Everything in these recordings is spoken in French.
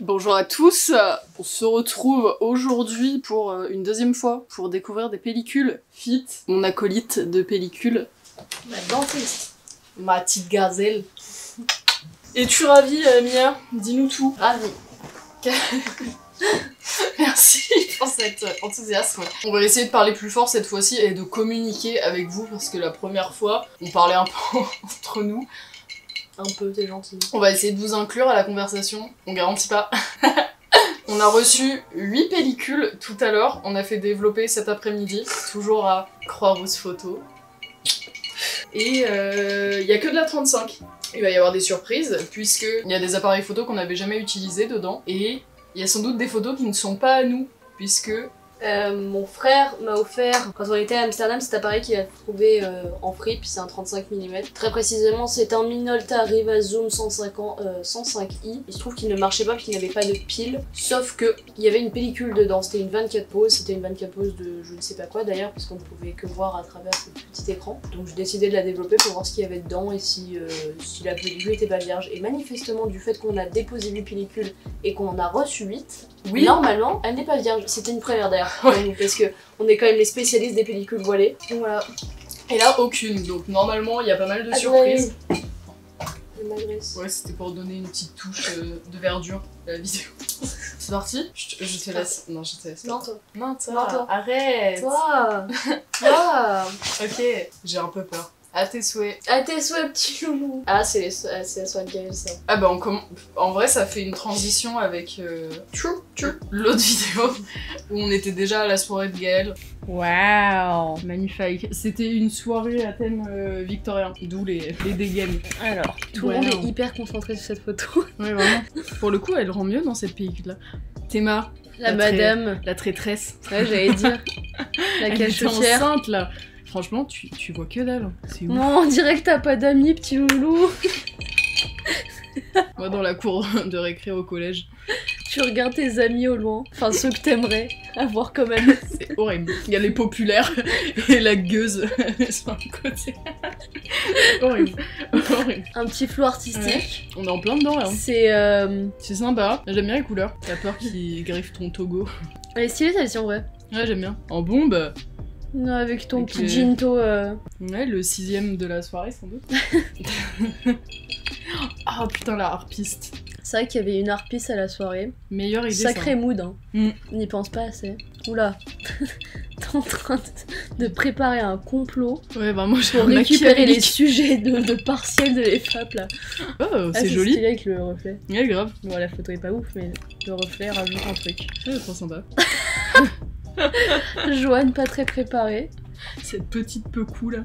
Bonjour à tous, on se retrouve aujourd'hui pour une deuxième fois pour découvrir des pellicules fit. Mon acolyte de pellicule, Ma dentiste. ma petite gazelle. Es-tu ravie Mia? Dis-nous tout. Ravie. Merci pour cet enthousiasme. On va essayer de parler plus fort cette fois-ci et de communiquer avec vous parce que la première fois, on parlait un peu entre nous. Un peu, t'es gentil. On va essayer de vous inclure à la conversation, on garantit pas. On a reçu 8 pellicules tout à l'heure, on a fait développer cet après-midi, toujours à Croix-Rousse Photo. Et il y a que de la 35. Il va y avoir des surprises, puisqu'il y a des appareils photo qu'on n'avait jamais utilisés dedans, et il y a sans doute des photos qui ne sont pas à nous, puisque... Mon frère m'a offert, quand on était à Amsterdam, cet appareil qu'il a trouvé en fripe, c'est un 35 mm. Très précisément, c'est un Minolta Riva Zoom 105i. Il se trouve qu'il ne marchait pas parce qu'il n'avait pas de pile, sauf que il y avait une pellicule dedans. C'était une 24 poses, c'était une 24 poses de je ne sais pas quoi d'ailleurs, parce qu'on ne pouvait que voir à travers ce petit écran. Donc j'ai décidé de la développer pour voir ce qu'il y avait dedans et si la pellicule était pas vierge. Et manifestement, du fait qu'on a déposé 8 pellicules et qu'on en a reçu 8, oui, normalement, elle n'est pas vierge. C'était une première d'ailleurs. Ouais. Parce que on est quand même les spécialistes des pellicules voilées. Donc voilà. Et là, aucune. Donc normalement, il y a pas mal de surprises. Ouais, c'était pour donner une petite touche de verdure à la vidéo. C'est parti? Je te laisse. Non, je te laisse. Non, toi. Non, toi. Non, toi. Arrête. Toi. Toi. Ok, j'ai un peu peur. À tes souhaits. À tes souhaits, petit loulou. Ah, c'est la soirée de Gaël, ça. Ah bah en vrai ça fait une transition avec l'autre vidéo où on était déjà à la soirée de Gaël. Waouh, magnifique. C'était une soirée à thème victorien, d'où les dégaines. Alors, tout le monde est hyper concentré sur cette photo. Ouais, vraiment. Pour le coup, elle rend mieux dans cette pellicule-là. Théma. La madame. La traîtresse. Ouais, j'allais dire. La cachetière. Enceinte là. Franchement, tu vois que dalle. C'est ouf. Non, on dirait que t'as pas d'amis, petit loulou. Moi, dans la cour de récré au collège. Tu regardes tes amis au loin. Enfin, ceux que t'aimerais avoir comme amis. C'est horrible. Il y a les populaires et la gueuse sur un côté. Horrible. Horrible. Un petit flou artistique. Ouais. On est en plein dedans là. C'est sympa. J'aime bien les couleurs. T'as peur qu'ils griffent ton Togo. Elle est stylée celle-ci en vrai. Ouais, j'aime bien. En bombe. Non, avec ton petit ginto. Ouais, le 6ème de la soirée sans doute. Ah putain, la harpiste. C'est vrai qu'il y avait une harpiste à la soirée. Meilleure idée. Sacré ça. mood, hein. On n'y pense pas assez. Oula. T'es en train de préparer un complot. Ouais, bah moi pour récupérer les sujets de partiel de l'EFAP là. Oh, c'est joli. C'est stylé avec le reflet. Ouais, grave. Bon, la photo est pas ouf, mais le reflet rajoute un truc. C'est trop sympa. Joanne pas très préparée. Cette petite peu cool là.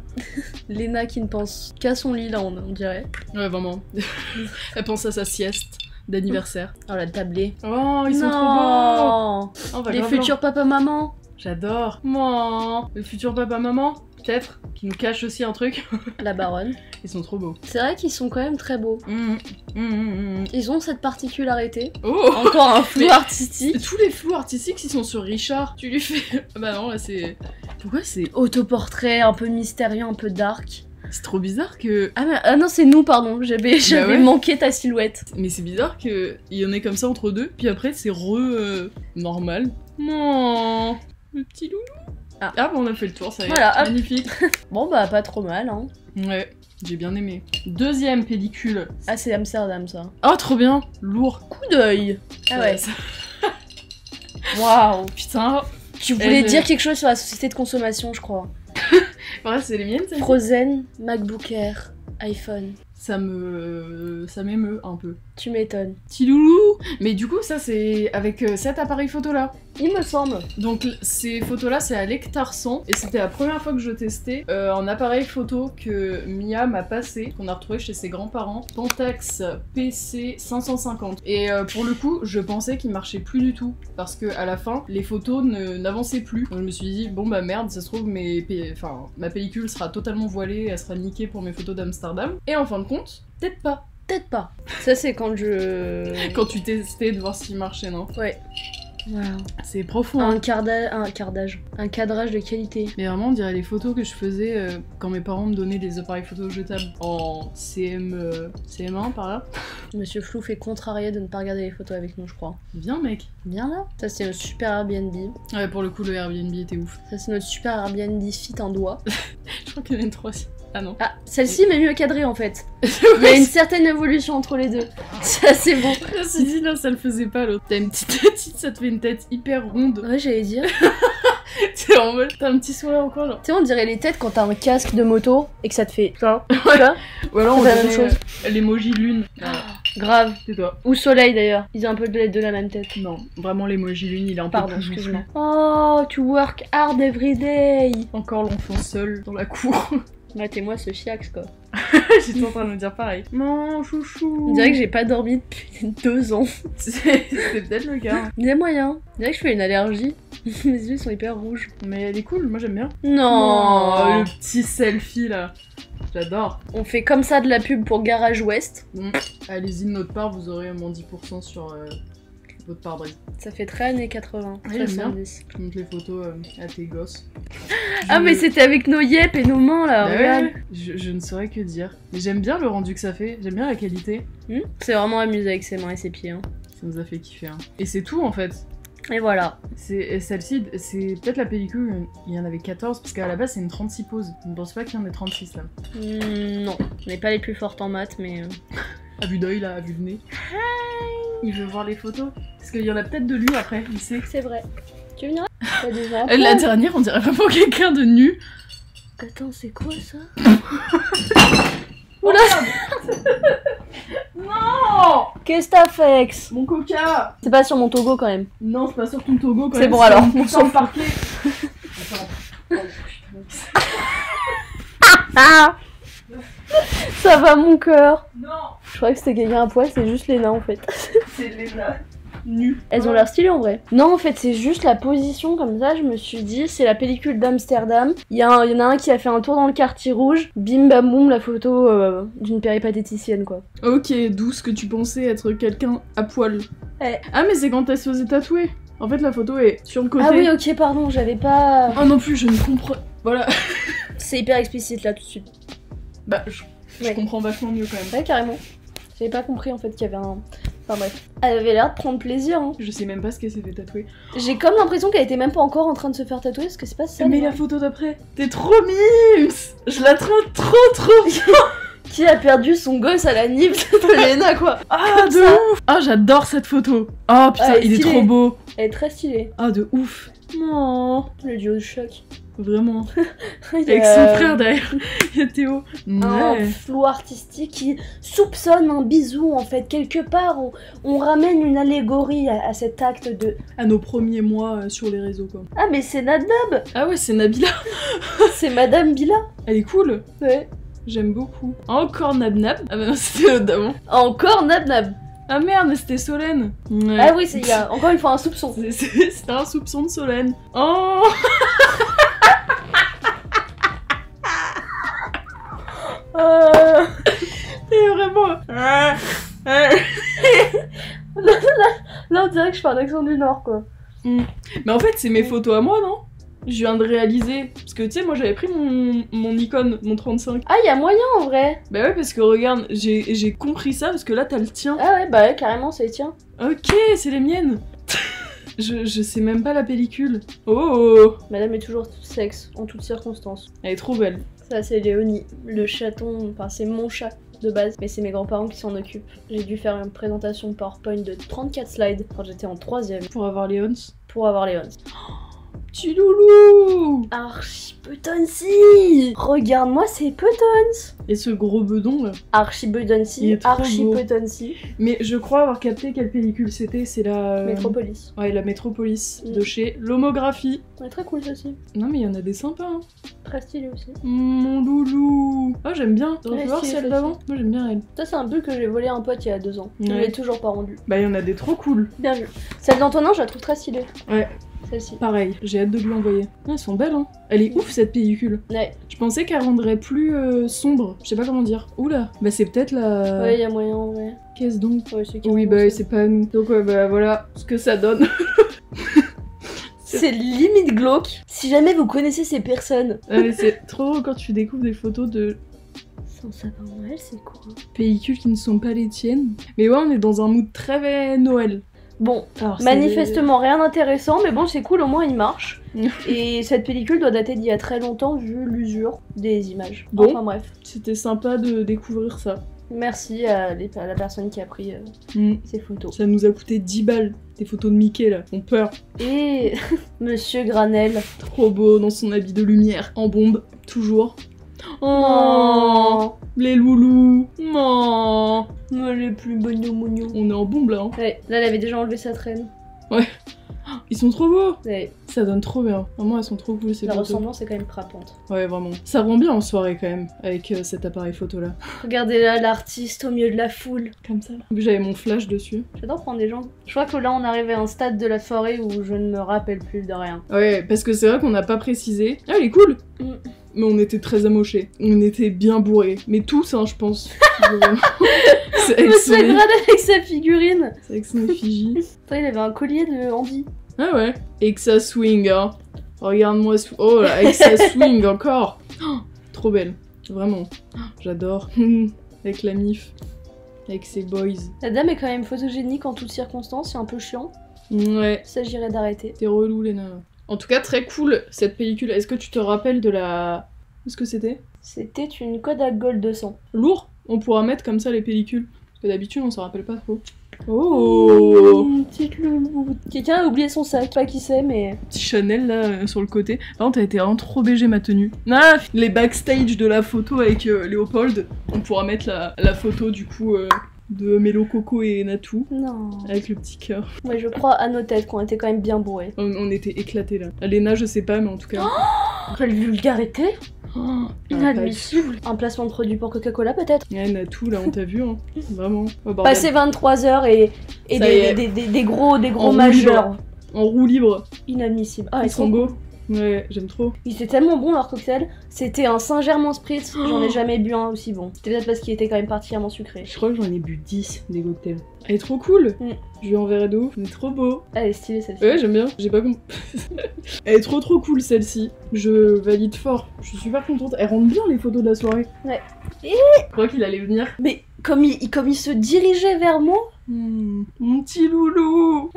Léna qui ne pense qu'à son lit là, on dirait. Ouais, vraiment. Elle pense à sa sieste d'anniversaire. Oh la tablée. Oh, ils sont trop beaux. Oh, les futurs papa-maman. J'adore. Oh, le futur papa-maman, peut-être, qui nous cache aussi un truc. La baronne. Ils sont trop beaux. C'est vrai qu'ils sont quand même très beaux. Ils ont cette particularité. Oh, encore un flou artistique. Tous les flous artistiques, ils sont sur Richard. Tu lui fais... Bah non, là c'est... Pourquoi c'est... Autoportrait, un peu mystérieux, un peu dark. C'est trop bizarre que... Ah non, c'est nous, pardon. J'avais manqué ta silhouette. Mais c'est bizarre qu'il y en ait comme ça entre deux, puis après c'est normal. Non, le petit loulou. Ah bah on a fait le tour, ça y est. Voilà, magnifique. Bon bah pas trop mal, hein. Ouais, j'ai bien aimé. Deuxième pellicule. Ah c'est Amsterdam ça. Oh trop bien, lourd. Coup d'œil. Ah ouais. Waouh. Putain. Tu voulais dire quelque chose sur la société de consommation, je crois. Ouais, c'est les miennes, ça. Frozen, MacBook Air, iPhone. Ça m'émeut un peu. Tu m'étonnes. Petit loulou. Mais du coup, ça c'est avec cet appareil photo là. Il me semble. Donc ces photos là c'est à l'hectare 100 et c'était la première fois que je testais un appareil photo que Mia m'a passé, qu'on a retrouvé chez ses grands-parents, Pentax PC 550. Et pour le coup je pensais qu'il marchait plus du tout parce que à la fin les photos n'avançaient plus. Donc je me suis dit bon bah merde, ça se trouve ma pellicule sera totalement voilée, elle sera niquée pour mes photos d'Amsterdam. Et en fin de compte, peut-être pas. Peut-être pas. Ça c'est quand Quand tu testais de voir s'il marchait, non? Ouais. Wow. C'est profond. Un cadrage de qualité. Mais vraiment, on dirait les photos que je faisais quand mes parents me donnaient des appareils photo jetables en CM1 par là. Monsieur Flouf est contrarié de ne pas regarder les photos avec nous, je crois. Viens mec. Bien là. Ça c'est notre super Airbnb. Ouais, pour le coup le Airbnb était ouf. Ça c'est notre super Airbnb fit en doigt. Je crois qu'il y en a une troisième. Ah non. Ah, celle-ci m'est mieux cadrée en fait. Il y a une certaine évolution entre les deux. C'est assez bon. Ceci dit, là, ça le faisait pas l'autre. T'as une petite tête, ça te fait une tête hyper ronde. Ouais, j'allais dire. T'es en mode, t'as un petit sourire au coin là. Tu sais, on dirait les têtes quand t'as un casque de moto et que ça te fait ça. Ouais. Ou alors on C'est la même dirait chose. l'emoji lune. Grave. C'est toi. Ou soleil d'ailleurs. Ils ont un peu de la même tête. Non, vraiment l'emoji lune, il est un peu Pardon, plus excuse-moi. gonflé. Oh, to work hard every day. Encore l'enfant seul dans la cour. Matez-moi ce chiax quoi. J'étais en train de me dire pareil. Non, chouchou. On dirait que j'ai pas dormi depuis 2 ans. C'est peut-être le cas. Il y a moyen. On dirait que je fais une allergie. Mes yeux sont hyper rouges. Mais elle est cool, moi j'aime bien. Non. Oh, le petit selfie là. J'adore. On fait comme ça de la pub pour Garage West. Allez-y de notre part, vous aurez moins 10% sur votre pare-brise. Ça fait très années 80, Ouais, j'aime 70. Je montre les photos à tes gosses. Ah mais c'était avec nos yep et nos mains là, Bah regarde. ouais, je ne saurais que dire. Mais j'aime bien le rendu que ça fait, j'aime bien la qualité. C'est vraiment amusé avec ses mains et ses pieds. Hein. Ça nous a fait kiffer. Hein. Et c'est tout en fait. Et voilà. Et celle-ci, c'est peut-être la pellicule, il y en avait 14, parce qu'à la base c'est une 36 poses. Je ne pense pas qu'il y en ait 36 là. Non, on n'est pas les plus fortes en maths mais... À vue d'œil là, à vue de nez. Il veut voir les photos. Parce qu'il y en a peut-être de lui après, il sait. C'est vrai. Tu viens? T'as déjà La dernière, on dirait vraiment quelqu'un de nu. Attends, c'est quoi ça? Oula. Non. Qu'est-ce que t'as fait, Ex? Mon coca. C'est pas sur mon Togo quand même. Non, c'est pas sur ton Togo quand C'est même. bon, alors, On on s'en s'en parquet. Ah, ça va mon cœur. Non, Je croyais que c'était quelqu'un à poil, c'est juste Léna en fait. c'est Léna. Nu. Elles ont l'air stylées en vrai. Non, en fait, c'est juste la position comme ça. Je me suis dit, c'est la pellicule d'Amsterdam. Il y en a un qui a fait un tour dans le quartier rouge. Bim bam boum, la photo d'une péripatéticienne quoi. Ok, d'où ce que tu pensais être quelqu'un à poil. Ouais. Ah, mais c'est quand elle se faisait tatouer. En fait, la photo est sur le côté. Ah oui, ok, pardon, j'avais pas. Oh non plus, je ne comprends. Voilà. C'est hyper explicite là tout de suite. Bah, je Ouais. comprends vachement mieux quand même. Ouais, carrément. J'avais pas compris en fait qu'il y avait un. Enfin bref. Elle avait l'air de prendre plaisir. Hein. Je sais même pas ce qu'elle s'est fait tatouer. J'ai comme l'impression qu'elle était même pas encore en train de se faire tatouer parce que c'est pas ça. Mais non. la photo d'après, t'es trop mimes. Je la trouve trop bien. Qui a perdu son gosse à la nif de Léna quoi. Ah, de ouf. Ah, j'adore cette photo. Oh putain, Ah, elle est il est stylée. trop beau. Elle est très stylée. Ah, de ouf. Non, Le duo de choc. vraiment. Il y Avec a, son frère derrière. Il y a Théo. un Ouais. flou artistique qui soupçonne un bisou en fait. Quelque part, on ramène une allégorie à cet acte de... À nos premiers mois sur les réseaux quoi. Ah mais c'est Nadab. Ah ouais, c'est Nabila. C'est Madame Bila. Elle est cool. Ouais. J'aime beaucoup. Encore Nab Nab. Ah bah non, c'était l'autre d'avant. Encore Nadab. Ah merde, mais c'était Solène. Ouais. Ah oui, il y a encore une fois un soupçon. C'était un soupçon de Solène. Oh. Et vraiment. Là, on dirait que je fais un accent du Nord, quoi. Mais en fait, c'est mes photos à moi, non? Je viens de réaliser. Parce que tu sais, moi j'avais pris mon Nikon, mon 35. Ah, il y a moyen en vrai. Bah ouais, parce que regarde, j'ai compris ça parce que là t'as le tien. Ah ouais, bah ouais, carrément, c'est le tien. Ok, c'est les miennes. je sais même pas la pellicule. Oh, Madame est toujours sexe, en toutes circonstances. elle est trop belle. Ça, c'est Léonie, le chaton, enfin, c'est mon chat de base, mais c'est mes grands-parents qui s'en occupent. J'ai dû faire une présentation PowerPoint de 34 slides quand j'étais en 3ème Pour avoir les ons. pour avoir les 11. Petit loulou. Archie Putonsi. Regarde-moi ces Putons. Et ce gros bedon là. Archie Il Putonsi, est trop Archie beau. Putonsi. Mais je crois avoir capté quelle pellicule c'était, c'est la... Métropolis. Ouais, la Métropolis Mm. de chez Lomographie. Ouais, très cool ceci. Non mais il y en a des sympas hein. Très stylé aussi. Mon loulou. Ah j'aime bien. T'as Ouais, envie de voir stylé, celle aussi. d'avant? Moi j'aime bien elle. Ça, c'est un bulle que j'ai volé à un pote il y a 2 ans. Je Ouais. l'ai toujours pas rendu. Bah il y en a des trop cool. Bien vu. Celle d'Antonin, je la trouve très stylée. Ouais. Celle-ci. Pareil, j'ai hâte de lui envoyer. Ah, elles sont belles hein. Elle est ouf cette pellicule. Ouais. Je pensais qu'elle rendrait plus sombre. Je sais pas comment dire. Oula. Bah c'est peut-être la... Ouais, il y a moyen, ouais. Qu'est-ce donc? Ouais, c'est Oui carrément bah ça. c'est pas à nous. Donc ouais bah voilà ce que ça donne. C'est limite glauque. Si jamais vous connaissez ces personnes, Ah, mais c'est trop drôle quand tu découvres des photos de Ton sapin de Noël, c'est quoi? Pellicules qui ne sont pas les tiennes. Mais ouais, on est dans un mood très Noël. Bon, Alors, manifestement rien d'intéressant, mais bon, c'est cool, au moins il marche. Et cette pellicule doit dater d'il y a très longtemps, vu l'usure des images. Bon. Enfin bref. C'était sympa de découvrir ça. Merci à la personne qui a pris ces photos. Ça nous a coûté 10 balles, des photos de Mickey là, on peur. Et Monsieur Granel. Trop beau dans son habit de lumière, en bombe, toujours. Oh, les loulous. Non. Les plus mognons. On est en bombe là. Hein. Ouais, là elle avait déjà enlevé sa traîne. Ouais. Ils sont trop beaux. Ouais. Ça donne trop bien. Vraiment, elles sont trop cool ces La photos. ressemblance est quand même frappante. Ouais, vraiment. Ça rend bien en soirée quand même, avec cet appareil photo là. Regardez là l'artiste au milieu de la foule. Comme ça là. J'avais mon flash dessus. J'adore prendre des gens. Je crois que là on arrive à un stade de la soirée où je ne me rappelle plus de rien. Ouais, parce que c'est vrai qu'on n'a pas précisé. Ah, elle est cool. Mais on était très amochés. On était bien bourrés. Mais tous, hein, je pense. C'est avec Monsieur Granel avec sa figurine. C'est avec son effigie. Attends, il avait un collier de Andy. Ah ouais. Et que ça swing, hein. Regarde-moi. Oh là, avec ça swing encore. Oh, trop belle. Vraiment. Oh, j'adore. Avec la mif. Avec ses boys. La dame est quand même photogénique en toutes circonstances, c'est un peu chiant. Ouais. Il s'agirait d'arrêter. T'es relou, Léna. En tout cas, très cool cette pellicule. Est-ce que tu te rappelles de la... Qu'est-ce que c'était? C'était une Kodak Gold 200. Lourd. On pourra mettre comme ça les pellicules. Parce que d'habitude, on s'en rappelle pas trop. Oh, petite loulou. Quelqu'un a oublié son sac, pas qui c'est, mais... Petit Chanel là sur le côté. Par contre, elle était vraiment trop BG ma tenue. Ah, les backstage de la photo avec Léopold. On pourra mettre la photo du coup de Mélo, Coco et Natou. Non. Avec le petit cœur. Ouais, je crois à nos têtes qu'on était quand même bien bourrés. On était éclatés là. Léna, je sais pas, mais en tout cas... Quelle vulgarité! Oh, Inadmissible! Un placement de produit pour Coca-Cola peut-être? Ouais, Natou là, on t'a vu, hein. Vraiment. Oh, bordel. Passer 23 heures et Ça y est. des gros En majeurs. En roue libre. Inadmissible. Ah, Ils sont beaux. Ouais, j'aime trop. Ils étaient tellement bons leur cocktail. C'était un Saint-Germain Spritz. J'en ai jamais bu un aussi bon. C'était peut-être parce qu'il était quand même particulièrement sucré. Je crois que j'en ai bu 10 des cocktails. Elle est trop cool. Je lui enverrai de ouf. Elle est trop beau. Elle est stylée celle-ci. Ouais, j'aime bien. J'ai pas compris. Elle est trop cool celle-ci. Je valide fort. Je suis super contente. Elle rend bien les photos de la soirée. Ouais. Je crois qu'il allait venir. Mais comme il se dirigeait vers moi. Mon petit loulou.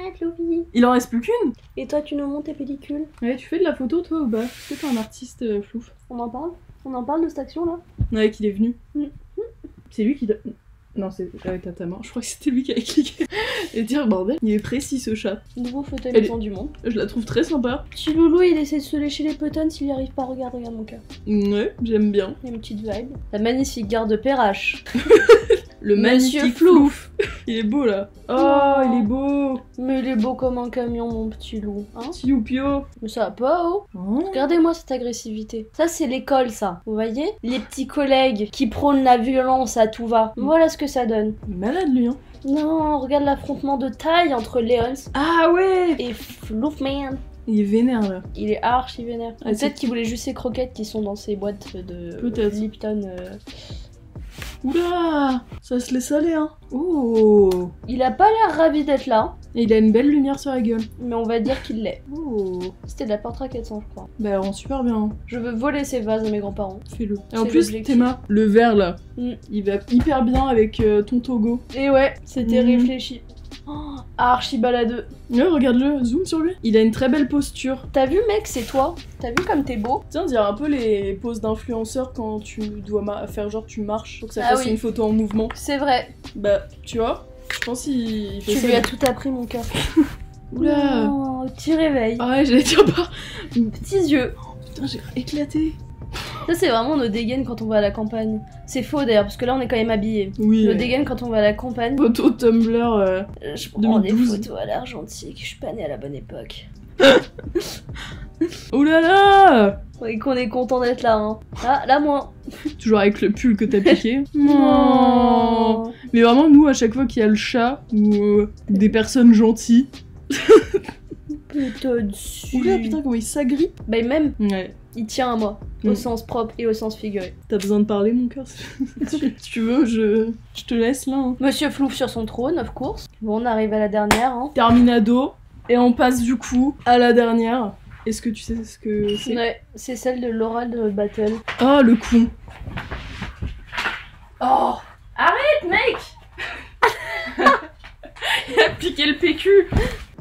Il en reste plus qu'une. Et toi, tu nous montres tes pellicules? Ouais, tu fais de la photo toi ou pas? Est-ce que t'es un artiste flouf? On en parle? On en parle de cette action là? Ouais, qu'il est venu. C'est lui qui... Non, c'est avec ta main. Je crois que c'était lui qui avait cliqué. Et dire, bordel, il est précis ce chat. Nouveau fauteuil maison du monde. Je la trouve très sympa. Petit loulou, il essaie de se lécher les potons s'il y arrive pas. Regarde mon cœur. Ouais, j'aime bien. Il y a une petite vibe. La magnifique garde de Perrache. Le Monsieur magnifique Flouf. Il est beau là. Oh, il est beau. Mais il est beau comme un camion, mon petit loup. Hein? Petit Youpio. Mais ça va pas, oh. Regardez-moi cette agressivité. Ça, c'est l'école, ça. Vous voyez? Les petits collègues qui prônent la violence à tout va. Voilà ce que ça donne. Malade lui, hein. Non, regarde l'affrontement de taille entre Léons Ah ouais. et Floufman. Il est vénère là. Il est archi vénère. Ah, Peut-être qu'il voulait juste ses croquettes qui sont dans ses boîtes de Peut-être. Lipton. Oula, ça se laisse aller, hein. Oh. Il a pas l'air ravi d'être là, Et il a une belle lumière sur la gueule. mais on va dire qu'il l'est. Oh. C'était de la Portra 400, je crois. Bah, elle rend super bien. Hein. Je veux voler ces vases à mes grands-parents. Fais-le. Et C'est en plus, l'objectif. Théma, le vert là, Mm. il va hyper bien avec ton Togo. Et ouais, c'était Mhm. réfléchi. Oh, archi baladeux. Ouais, regarde-le, zoom sur lui. Il a une très belle posture. T'as vu, mec, c'est toi. T'as vu comme t'es beau. Tiens, on dirait un peu les poses d'influenceurs quand tu dois faire genre tu marches pour que ça Ah fasse oui. une photo en mouvement. C'est vrai. Bah, tu vois, je pense qu'il fait Tu ça. lui as tout appris, mon cœur. Oula. Oh, petit réveil. Ah ouais, j'allais dire pas. Petits yeux. Putain, j'ai éclaté. Ça, c'est vraiment nos dégaines quand on va à la campagne. C'est faux d'ailleurs, parce que là, on est quand même habillés. Oui. Nos dégaines quand on va à la campagne. Photo Tumblr. Je prends des 2012. photos à l'argentique. Je suis pas née à la bonne époque. Oh là là. Et qu'on est content d'être là, hein. Ah, là, moins. Toujours avec le pull que t'as piqué. Non. Mais vraiment, nous, à chaque fois qu'il y a le chat ou des personnes gentilles. Putain dessus. Oula, putain, comment il s'agrippe. Bah, même, Ouais. il tient à moi. Mm. Au sens propre et au sens figuré. T'as besoin de parler, mon cœur. Si tu veux, je te laisse là. Hein. Monsieur Flouf sur son trône, of course. Bon, on arrive à la dernière, hein. Terminado. Et on passe du coup à la dernière. Est-ce que tu sais ce que c'est? Ouais, c'est celle de l'oral de battle. Ah, le con. Oh, arrête, mec. Il a piqué le PQ.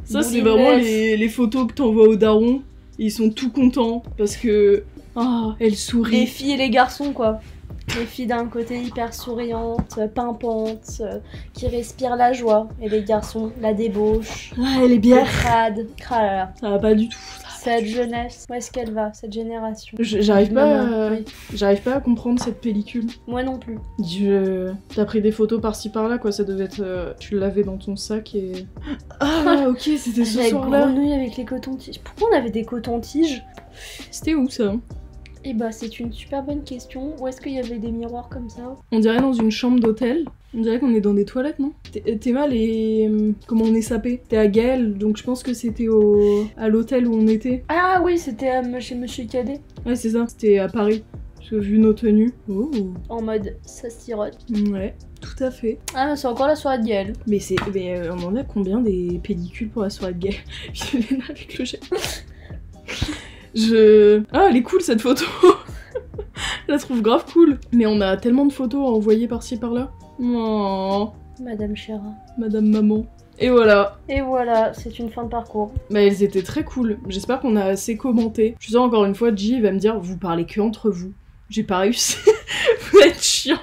Ça, c'est vraiment les photos que t'envoies aux darons. Ils sont tout contents parce que... Ah, elle sourit. Les filles et les garçons, quoi. Les filles d'un côté hyper souriantes, pimpantes, qui respirent la joie. Et les garçons, la débauche. Ah, elle est bien. Le crade. Ah là là. Ça va pas du tout. Cette jeunesse, où est-ce qu'elle va, cette génération? J'arrive pas, Oui. j'arrive pas à comprendre cette pellicule. Moi non plus. T'as pris des photos par-ci par-là, quoi. Ça devait être... tu l'avais dans ton sac et... Ah, ok, c'était ce La soir-là. grenouille avec les cotons-tiges. Pourquoi on avait des cotons-tiges? C'était où, ça? Eh bah, c'est une super bonne question. Où est-ce qu'il y avait des miroirs comme ça? On dirait dans une chambre d'hôtel. On dirait qu'on est dans des toilettes, non? T'es mal et... Comment on est sapé? T'es à Gaël, donc je pense que c'était à l'hôtel où on était. Ah oui, c'était chez Monsieur Cadet. Ouais, c'est ça. C'était à Paris. Parce que vu nos tenues... Oh. En mode, ça sirote. Ouais, tout à fait. Ah, mais c'est encore la soirée de Gaël. Mais on en a combien des pellicules pour la soirée de Gaël? Puis avec le jet. Ah, elle est cool cette photo. Je la trouve grave cool. Mais on a tellement de photos à envoyer par-ci par-là. Oh, Madame Chéra. Madame Maman. Et voilà. Et voilà, c'est une fin de parcours. Bah elles étaient très cool. J'espère qu'on a assez commenté. Je suis sûre encore une fois, G va me dire, vous parlez que entre vous. J'ai pas réussi. Vous êtes chiante.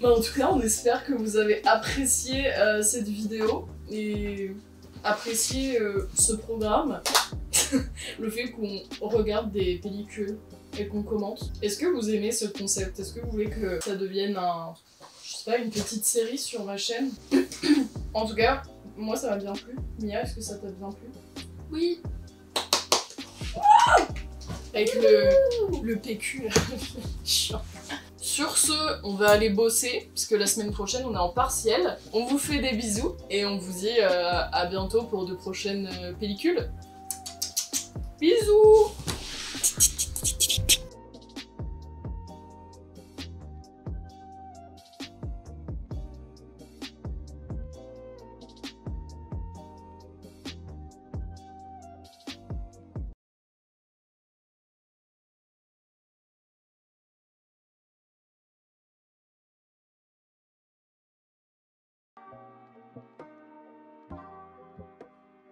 Bah, en tout cas, on espère que vous avez apprécié cette vidéo et apprécié ce programme. Le fait qu'on regarde des pellicules et qu'on commente. Est-ce que vous aimez ce concept? Est-ce que vous voulez que ça devienne je sais pas, une petite série sur ma chaîne? En tout cas, moi ça m'a bien plu. Mia, est-ce que ça t'a bien plu? Oui. Avec le PQ là. Chiant. Sur ce, on va aller bosser, puisque la semaine prochaine on est en partiel. On vous fait des bisous et on vous dit à bientôt pour de prochaines pellicules. Bisous.